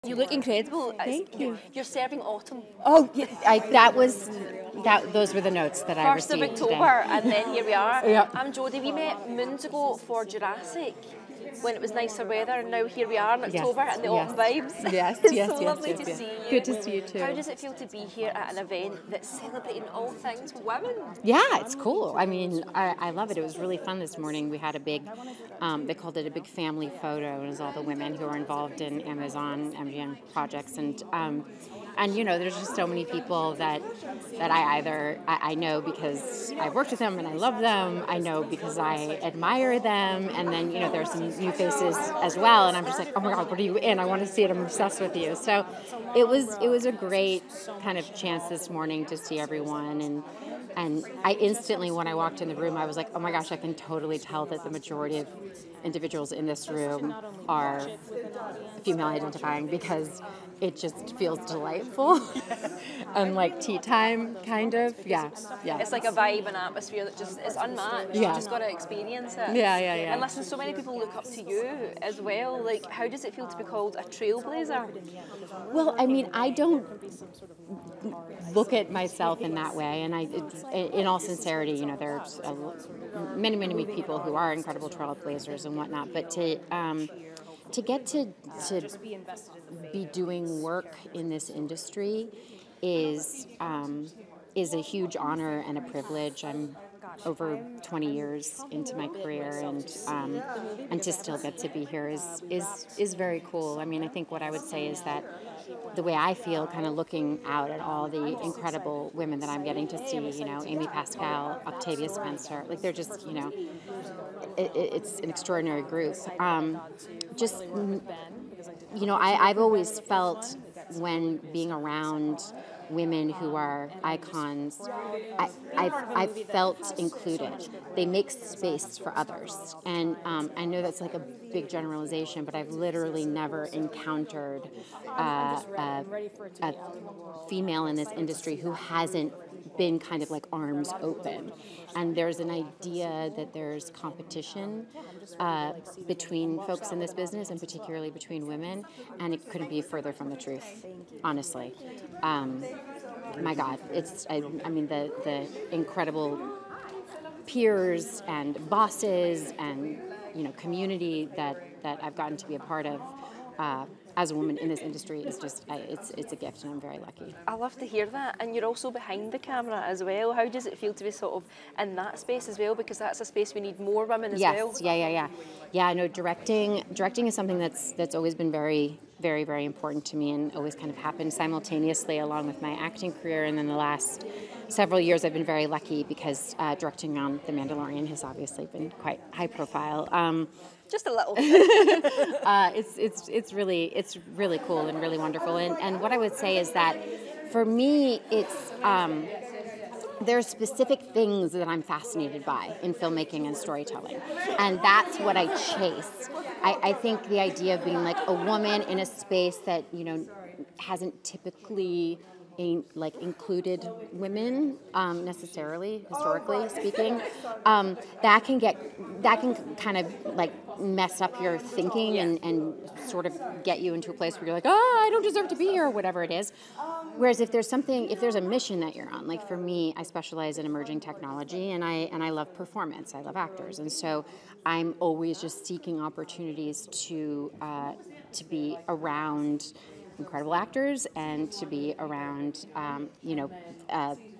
You look incredible. Thank you. You're serving autumn. Oh, yeah, those were the notes that I received 1st of October, today. and then here we are. Yeah. I'm Jodie. We met moons ago for Jurassic when it was nicer weather, and now here we are in October and the autumn vibes. Yes, It's yes, so yes, lovely yes, to yes. see you. Good to see you too. How does it feel to be here at an event that's celebrating all things women? Yeah, it's cool. I mean, I love it. It was really fun this morning. We had a big, they called it a big family photo. It was all the women who are involved in Amazon MGM projects, and you know, there's just so many people that I know because I've worked with them and I love them. I know because I admire them, and then you know, there's some new faces as well. And I'm just like, oh my God, what are you in? I want to see it. I'm obsessed with you. So it was a great kind of chance this morning to see everyone. And I instantly, when I walked in the room, I was like, oh my gosh, I can totally tell that the majority of individuals in this room are female identifying, because it just feels delightful. And like tea time, kind of. Yeah. It's like a vibe and atmosphere that just is unmatched. Yeah. You just got to experience it. Yeah. And listen, so many people look up to you as well. Like, how does it feel to be called a trailblazer? Well, I mean, I don't look at myself in that way, and in all sincerity, you know, there's many people who are incredible trailblazers and whatnot, but to get to be doing work in this industry is a huge honor and a privilege. I'm over 20 years into my career, and to still get to be here is very cool. I mean, I think what I would say is that the way I feel, kind of looking out at all the incredible women that I'm getting to see, you know, Amy Pascal, Octavia Spencer, like they're just, you know, it's an extraordinary group. Just, you know, I've always felt when being around women who are icons, I've felt included. They make space for others. And I know that's like a big generalization, but I've literally never encountered a female in this industry who hasn't been kind of like arms open. And there's an idea that there's competition between folks in this business, and particularly between women, and it couldn't be further from the truth, honestly. My God, I mean, the incredible peers and bosses and, you know, community that I've gotten to be a part of as a woman in this industry is just, it's a gift, and I'm very lucky. I love to hear that. And you're also behind the camera as well. How does it feel to be sort of in that space as well? Because that's a space we need more women as well. Yes, yeah. No, directing is something that's always been very, very, very important to me, and always kind of happened simultaneously along with my acting career. And then the last several years, I've been very lucky because directing on The Mandalorian has obviously been quite high profile. Just a little. It's really cool and really wonderful. And what I would say is that for me, it's there are specific things that I'm fascinated by in filmmaking and storytelling, and that's what I chase. I think the idea of being like a woman in a space that, you know, hasn't typically included women necessarily, historically speaking, that can kind of like mess up your thinking and sort of get you into a place where you're like, I don't deserve to be here, or whatever it is. Whereas if there's a mission that you're on, like for me, I specialize in emerging technology, and I love performance. I love actors, and so I'm always just seeking opportunities to be around incredible actors and to be around,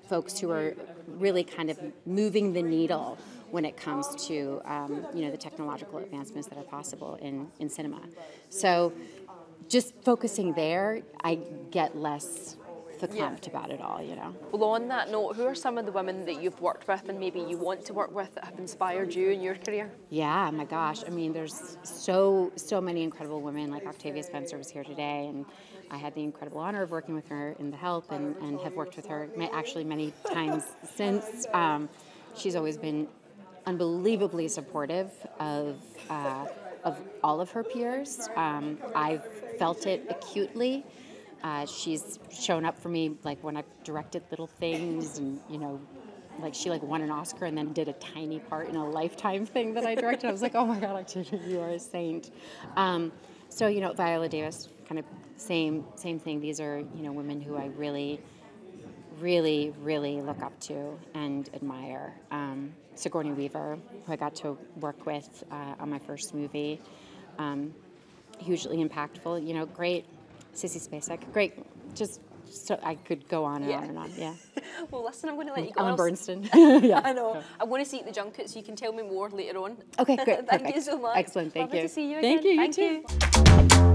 folks who are really kind of moving the needle when it comes to, the technological advancements that are possible in cinema. So just focusing there, I get less verklempt about it all, you know. Well, on that note, who are some of the women that you've worked with and maybe you want to work with that have inspired you in your career? Yeah, my gosh. I mean, there's so many incredible women. Like Octavia Spencer was here today, and I had the incredible honor of working with her in The Help, and have worked with her actually many times since. She's always been unbelievably supportive of all of her peers. I've felt it acutely. She's shown up for me, like when I've directed little things, and like she won an Oscar and then did a tiny part in a Lifetime thing that I directed. I was like, oh my God, Octavia, you are a saint. So Viola Davis kind of same thing. These are, you know, women who I really, really, really look up to and admire. Sigourney Weaver, who I got to work with on my first movie, hugely impactful. You know, great. Sissy Spacek, great. Just so I could go on and on and on. Yeah. Well, listen, I'm going to let you go. Ellen Bernstein. Yeah. I know. I'm going to see the junket, so you can tell me more later on. Okay, great. Thank you so much. Excellent. Thank you. Lovely to see you again. Thank you. You too.